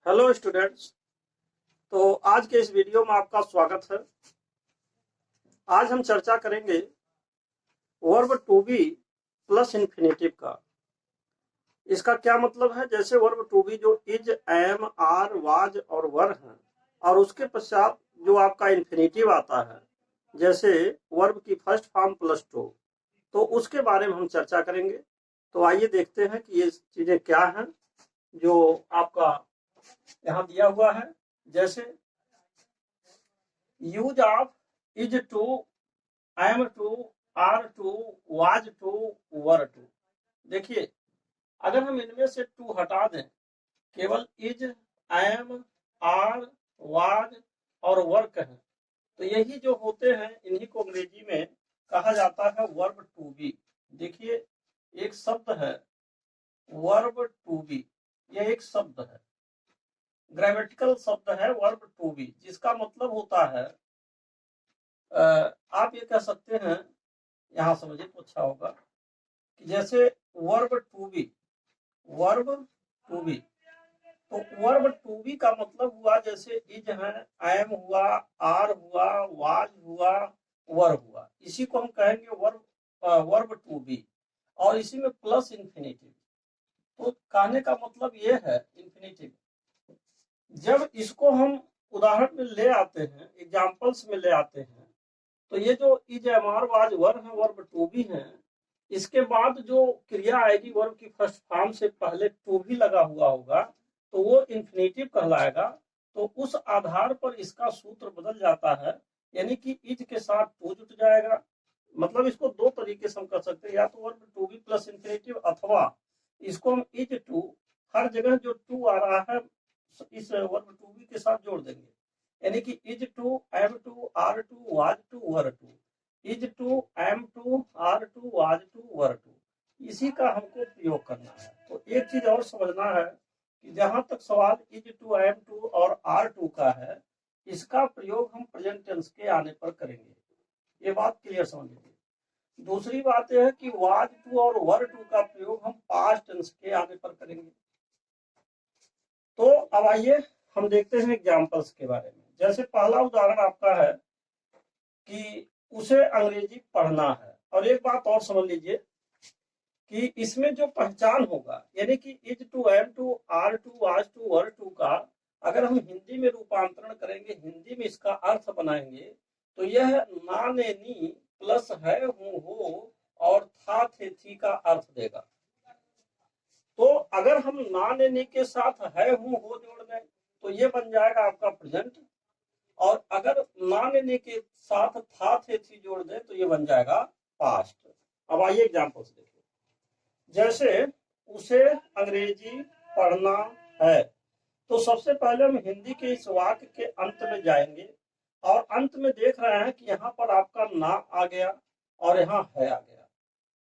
Hello students. तो आज के इस वीडियो में आपका स्वागत है। आज हम चर्चा करेंगे verb to be plus infinitive का। इसका क्या मतलब है? जैसे वर्ब टू बी जो इज, एम, आर, वाज और वर हैं, और उसके पश्चात जो आपका इन्फिनेटिव आता है, जैसे वर्ब की फर्स्ट फॉर्म प्लस टू, तो उसके बारे में हम चर्चा करेंगे। तो आइए देखते हैं कि ये चीजें क्या हैं जो आपका यहाँ दिया हुआ है। जैसे use of is to, am to, are to, was to, were to. देखिए, अगर हम इनमें से टू हटा दें, केवल इज, एम, आर, वाज और वर कहें, तो यही जो होते हैं इन्हीं को अंग्रेजी में कहा जाता है वर्ब टू बी। देखिए, एक शब्द है वर्ब टू बी, यह एक शब्द है, ग्रामेटिकल शब्द है वर्ब टू बी, जिसका मतलब होता है आप ये कह सकते हैं, यहां समझिए तो अच्छा होगा कि जैसे verb to be, verb to be, तो वर्ब टू बी का मतलब हुआ जैसे इज है, एम हुआ, आर हुआ, वाज हुआ, वर हुआ, इसी को हम कहेंगे वर्ब वर्ब टू बी। और इसी में प्लस इन्फिनेटिव, तो कहने का मतलब ये है इन्फिनेटिव, जब इसको हम उदाहरण में ले आते हैं, एग्जाम्पल्स में ले आते हैं, तो ये जो इज, एम, आर, वाज, वर है, वर्ब टू बी है, इसके बाद जो क्रिया आएगी वर्ब की फर्स्ट फॉर्म से पहले टू भी लगा हुआ होगा, तो वो इन्फिनेटिव कहलाएगा। तो उस आधार पर इसका सूत्र बदल जाता है, यानी कि इज के साथ टू जुट जाएगा। मतलब इसको दो तरीके से हम कर सकते हैं, या तो verb to be plus infinitive, अथवा इसको हम इज टू, हर जगह जो टू आ रहा है इस वर्ब टू बी के साथ जोड़ देंगे, यानी कि is to, am to, are to, was to, were to, is to, am to, are to, was to, were to, इसी का हमको प्रयोग करना है। तो एक चीज और समझना है कि जहां तक सवाल इज टू, एम टू और आर टू का है, इसका प्रयोग हम प्रेजेंट टेंस के आने पर करेंगे। ये बात क्लियर समझ लीजिए। दूसरी बात यह है कि वाज टू और वर टू का प्रयोग हम पास्ट टेंस के आने पर करेंगे। तो अब आइए हम देखते हैं एग्जाम्पल्स के बारे में। जैसे पहला उदाहरण आपका है कि उसे अंग्रेजी पढ़ना है, और एक बात और समझ लीजिए कि इसमें जो पहचान होगा, यानी कि is to, am to, are to, was to, were to का अगर हम हिंदी में रूपांतरण करेंगे, हिंदी में इसका अर्थ बनाएंगे, तो यह ना, ने, नी प्लस है, हूं, हो और था, थे, थी का अर्थ देगा। तो अगर हम ना, ने, नी के साथ है, हूं, हो जोड़ दें, तो ये बन जाएगा आपका प्रेजेंट। और अगर ना, ने, नी के साथ था, थे, थी जोड़ दें, तो ये बन जाएगा पास्ट। अब आइए एग्जाम्पल्स देखिए। जैसे उसे अंग्रेजी पढ़ना है, तो सबसे पहले हम हिंदी के इस वाक्य के अंत में जाएंगे, और अंत में देख रहे हैं कि यहाँ पर आपका ना आ गया और यहाँ है आ गया।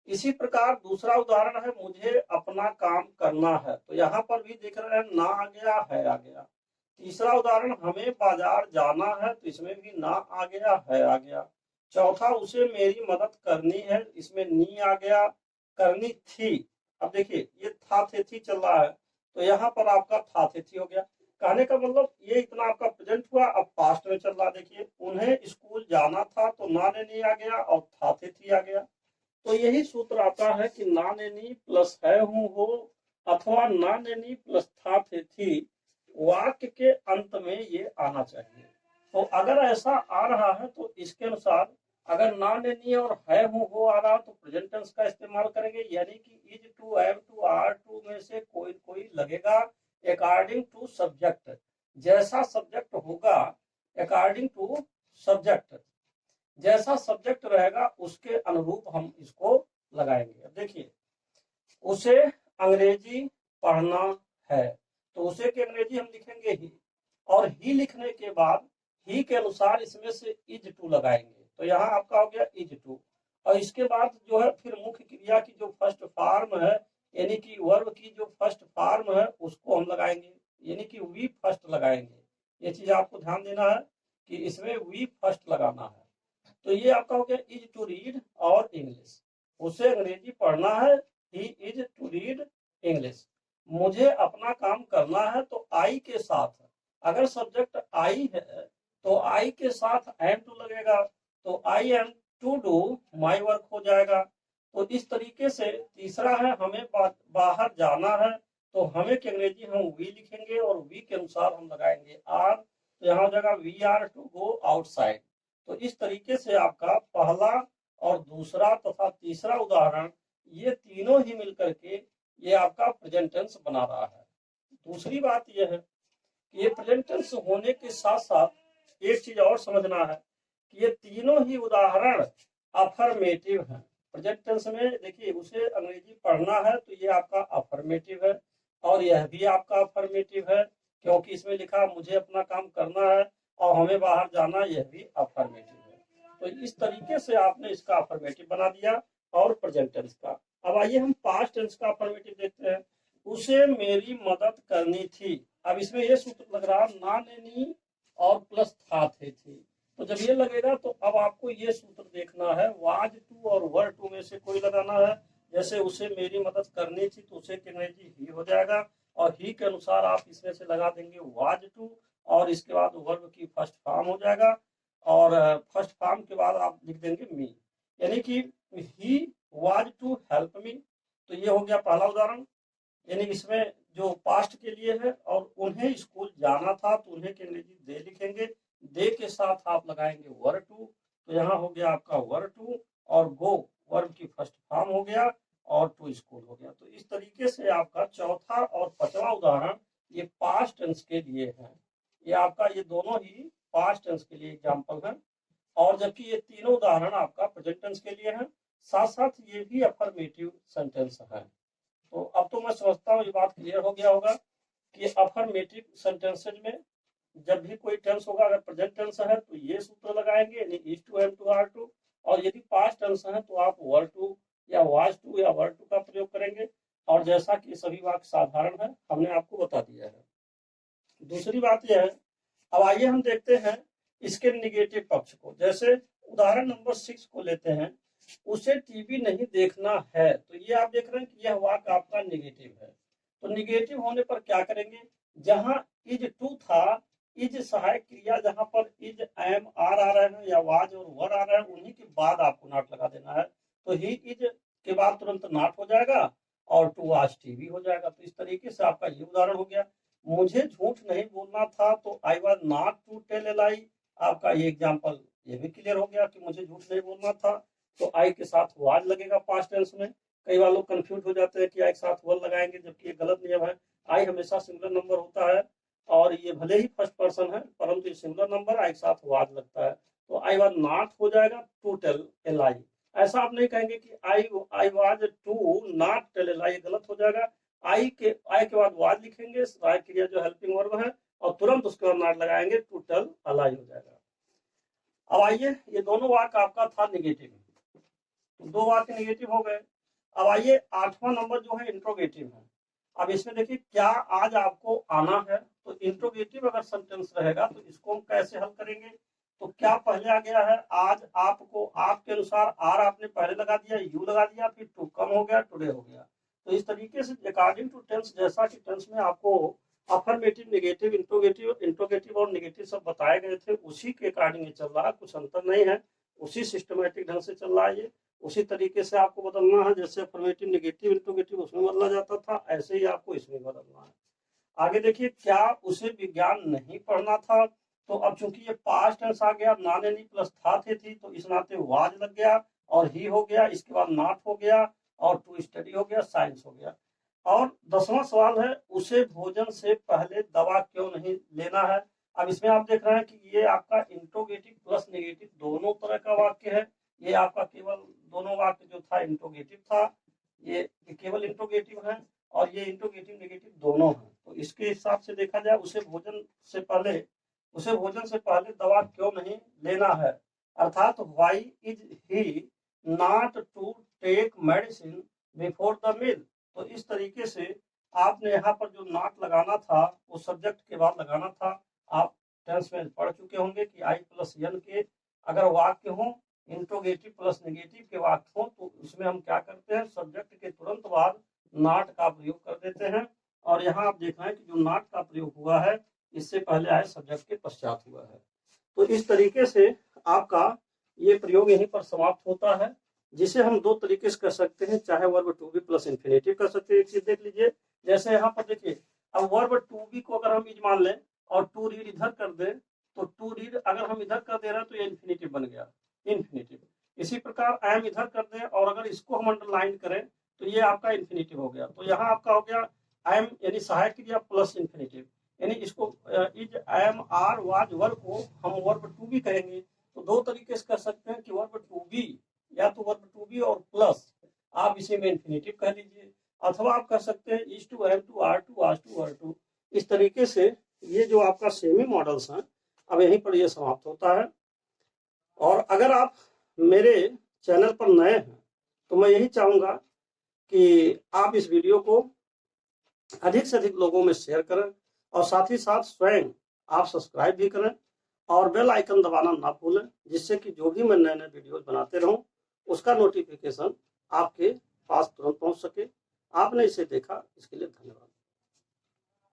इसी प्रकार दूसरा उदाहरण है मुझे अपना काम करना है, तो यहाँ पर भी देख रहे हैं ना आ गया, है आ गया। तीसरा उदाहरण हमें बाजार जाना है, तो इसमें भी ना आ गया, है आ गया। चौथा उसे मेरी मदद करनी है, इसमें नी आ गया, करनी थी। अब देखिए ये था, थे, थी चल रहा है, तो यहाँ पर आपका था, थे, थी हो गया। कहने का मतलब ये इतना आपका प्रेजेंट हुआ। अब पास्ट में चल रहा, देखिए उन्हें स्कूल जाना था, तो ना, ने, नी आ गया और था, थे, थी आ गया। तो यही सूत्र आता है कि ना, ने, नी प्लस है, हूं, हो, अथवा ना, ने, नी प्लस था, थे, थी, वाक्य के अंत में ये आना चाहिए। तो अगर ऐसा आ रहा है तो इसके अनुसार अगर ना, ने, नी और है, हूं, हो आ रहा तो प्रेजेंट टेंस का इस्तेमाल करेंगे, यानी कि is to, am to, are to में से कोई कोई लगेगा अकॉर्डिंग टू सब्जेक्ट। जैसा सब्जेक्ट होगा, अकॉर्डिंग टू सब्जेक्ट, जैसा सब्जेक्ट रहेगा उसके अनुरूप हम इसको लगाएंगे। अब देखिए उसे अंग्रेजी पढ़ना है, तो उसे की अंग्रेजी हम लिखेंगे ही, और ही लिखने के बाद ही के अनुसार इसमें से इज टू लगाएंगे, तो यहाँ आपका हो गया इज टू। और इसके बाद जो है फिर मुख्य क्रिया की जो फर्स्ट फॉर्म है, यानी कि वर्ब की जो फर्स्ट फॉर्म है उसको हम लगाएंगे, यानी कि वी फर्स्ट लगाएंगे। ये चीज आपको ध्यान देना है कि इसमें वी फर्स्ट लगाना है। तो ये आपका हो गया इज टू रीड और इंग्लिश। उसे अंग्रेजी पढ़ना है, he is to read English. मुझे अपना काम करना है तो आई के साथ, अगर सब्जेक्ट आई है तो आई के साथ एम टू लगेगा, तो I am to do my work हो जाएगा। तो इस तरीके से तीसरा है हमें बाहर जाना है, तो हमें की अंग्रेजी हम वी लिखेंगे और वी के अनुसार हम लगाएंगे आर, तो यहाँ हो जाएगा we are to go outside. तो इस तरीके से आपका पहला और दूसरा तथा तीसरा उदाहरण ये तीनों ही मिलकर के ये आपका प्रेजेंट टेंस बना रहा है। दूसरी बात यह है कि ये प्रेजेंट टेंस होने के साथ साथ एक चीज और समझना है कि ये तीनों ही उदाहरण अफर्मेटिव हैं। प्रेजेंट टेंस में देखिए उसे अंग्रेजी पढ़ना है तो ये आपका अफर्मेटिव है, और यह भी आपका अफर्मेटिव है क्योंकि इसमें लिखा मुझे अपना काम करना है और हमें बाहर जाना, यह भी अफर्मेटिव है। तो इस तरीके से आपने इसका अफर्मेटिव बना दिया और प्रेजेंट टेंस का। अब आइए हम पास्ट टेंस का अफर्मेटिव देखते हैं। उसे मेरी मदद करनी थी, अब इसमें ये सूत्र लग रहा ना नेनी और प्लस था थे थी, तो जब ये लगेगा तो अब आपको ये सूत्र देखना है वाज टू और वर टू में से कोई लगाना है। जैसे उसे मेरी मदद करनी थी तो उसे की अंग्रेजी ही हो जाएगा, और ही के अनुसार आप इसमें से लगा देंगे वाज टू, और इसके बाद वर्ब की फर्स्ट फॉर्म हो जाएगा, और फर्स्ट फॉर्म के बाद आप लिख देंगे मी, यानी कि he was to help me. तो ये हो गया पहला उदाहरण, यानी इसमें जो पास्ट के लिए है, और उन्हें स्कूल जाना था तो उन्हें की अंग्रेजी दे लिखेंगे, दे के साथ आप लगाएंगे वर टू, तो यहाँ हो गया आपका वर टू, और गो वर्ब की फर्स्ट फॉर्म हो गया, और टू स्कूल हो गया। तो इस तरीके से आपका चौथा और पांचवा उदाहरण ये पास्ट टेंस के लिए है। ये आपका ये दोनों ही पास्ट टेंस के लिए एग्जाम्पल है, और जबकि ये तीनों उदाहरण आपका प्रेजेंट टेंस के लिए हैं, साथ साथ ये भी अफर्मेटिव सेंटेंस है। तो अब तो मैं समझता हूँ ये बात क्लियर हो गया होगा कि अफर्मेटिव सेंटेंसेज में जब भी कोई टेंस होगा, अगर प्रेजेंट टेंस है तो ये सूत्र लगाएंगे, यानी is to am to are to, और यदि पास्ट टेंस है तो आप वर टू या वाज टू या वर टू का प्रयोग करेंगे, और जैसा कि सभी वाक्य साधारण है हमने आपको बता दिया है। दूसरी बात यह है, अब आइए हम देखते हैं इसके निगेटिव पक्ष को। जैसे उदाहरण नंबर 6 को लेते हैं, उसे टीवी नहीं देखना है, तो ये आप देख रहे हैं कि यह वाक्य आपका निगेटिव है। तो निगेटिव होने पर क्या करेंगे, जहां इज टू था, इज सहायक क्रिया जहां पर इज एम आर आ रहे हैं या वाज और वर आ रहे हैं, उन्हीं के बाद आपको नॉट लगा देना है। तो ही इज के बाद तुरंत नॉट हो जाएगा और टू वाज टीवी हो जाएगा। तो इस तरीके से आपका ये उदाहरण हो गया। मुझे झूठ नहीं बोलना था तो I was not to tell a lie, आपका ये एग्जांपल ये भी क्लियर हो गया कि मुझे झूठ नहीं बोलना था, तो आई के साथ वाज लगेगा पास्ट टेंस में। कई बार लोग कंफ्यूज हो जाते हैं कि आई के साथ वर लगाएंगे, जबकि ये गलत नियम है। आई हमेशा सिंगुलर नंबर होता है, और ये भले ही फर्स्ट पर्सन है परंतु ये सिंगुलर नंबर आई के साथ वाज लगता है, तो आई वाज नॉट हो जाएगा टू टेल ए लाई। ऐसा आप नहीं कहेंगे कि I was to not tell a lie, गलत हो जाएगा। आई के बाद वाज लिखेंगे, सहायक क्रिया जो हेल्पिंग वर्ब है, और तुरंत उसके बाद नॉट लगाएंगे, टू टेल अ लाई हो जाएगा। अब आइए, ये दोनों वाक्य आपका था निगेटिव, तो दो वाक्य निगेटिव हो गए। अब आइए आठवां नंबर जो है इंट्रोगेटिव है। अब इसमें देखिए क्या आज आपको आना है, तो इंट्रोगेटिव अगर सेंटेंस रहेगा तो इसको हम कैसे हल करेंगे। तो क्या पहले आ गया है आज आपको, आपके अनुसार आर आपने पहले लगा दिया, यू लगा दिया, फिर टू कम हो गया, टुडे हो गया। तो इस तरीके से अकॉर्डिंग टू टेंस, जैसा कि टेंस में आपको अफर्मेटिव, नेगेटिव, इंट्रोगेटिव और नेगेटिव सब बताए गए थे, उसी के अकॉर्डिंग ये चल रहा है, कुछ अंतर नहीं है, उसी सिस्टमेटिक ढंग से चल रहा है ये। उसी तरीके से आपको बदलना है, जैसे अफर्मेटिव, नेगेटिव, इंट्रोगेटिव उसमें बदला जाता था, ऐसे ही आपको इसमें बदलना है। आगे देखिए, क्या उसे विज्ञान नहीं पढ़ना था, तो अब चूंकि ये पास्ट टेंस आ गया, नाने नहीं प्लस था थे थी, तो इस नाते वाज लग गया, और ही हो गया, इसके बाद नॉट हो गया, और टू स्टडी हो गया, साइंस हो गया। और 10वां सवाल है, उसे भोजन से पहले दवा क्यों नहीं लेना है। अब इसमें आप देख रहे हैं कि ये आपका इंट्रोगेटिव प्लस नेगेटिव दोनों तरह का वाक्य है। ये आपका केवल दोनों वाक्य जो था इंट्रोगेटिव था, ये केवल इंट्रोगेटिव है, और ये इंट्रोगेटिव नेगेटिव दोनों हैं। तो इसके हिसाब से देखा जाए, उसे भोजन से पहले दवा क्यों नहीं लेना है, अर्थात why is he not to take medicine before the meal. तो इस तरीके से आपने यहाँ पर जो नॉट लगाना था वो सब्जेक्ट के बाद लगाना था। आप टेंस में पढ़ चुके होंगे कि आई प्लस एन के अगर वाक्य हो, इंट्रोगेटिव प्लस नेगेटिव के वाक्य हो, तो उसमें हम क्या करते हैं, सब्जेक्ट के तुरंत बाद नॉट का प्रयोग कर देते हैं, और यहाँ आप देख रहे हैं कि जो नॉट का प्रयोग हुआ है इससे पहले आए सब्जेक्ट के पश्चात हुआ है। तो इस तरीके से आपका ये प्रयोग यहीं पर समाप्त होता है, जिसे हम दो तरीके से कर सकते हैं, चाहे verb to be plus infinitive कर सकते हैं। एक चीज देख लीजिए, जैसे यहाँ पर देखिए, अब वर्ब टू बी को अगर हम इज मान लें और टू रीड इधर कर दें, तो टू रीड अगर हम इधर कर दे रहे हैं तो ये इन्फिनेटिव बन गया, इन्फिनेटिव। इसी प्रकार आई एम इधर कर दें और अगर इसको हम अंडरलाइन करें तो ये आपका इन्फिनेटिव हो गया। तो यहाँ आपका हो गया आई एम यानी सहायक क्रिया प्लस इन्फिनेटिव, यानी इसको is I am are was verb को हम वर्ब टू बी कहेंगे। तो दो तरीके से कर सकते हैं कि वर्ब टू बी या तो वर्ब टू बी और प्लस आप इसे में इन्फिनेटिव कह लीजिए, अथवा आप कर सकते हैं is to am to are to आज टू आर टू। इस तरीके से ये जो आपका सेमी मॉडल्स हैं अब यहीं पर ये समाप्त होता है। और अगर आप मेरे चैनल पर नए हैं तो मैं यही चाहूंगा कि आप इस वीडियो को अधिक से अधिक लोगों में शेयर करें और साथ ही साथ स्वयं आप सब्सक्राइब भी करें और बेल आइकन दबाना ना भूलें, जिससे कि जो भी मैं नए नए वीडियोज बनाते रहूं उसका नोटिफिकेशन आपके पास तुरंत पहुंच सके। आपने इसे देखा इसके लिए धन्यवाद।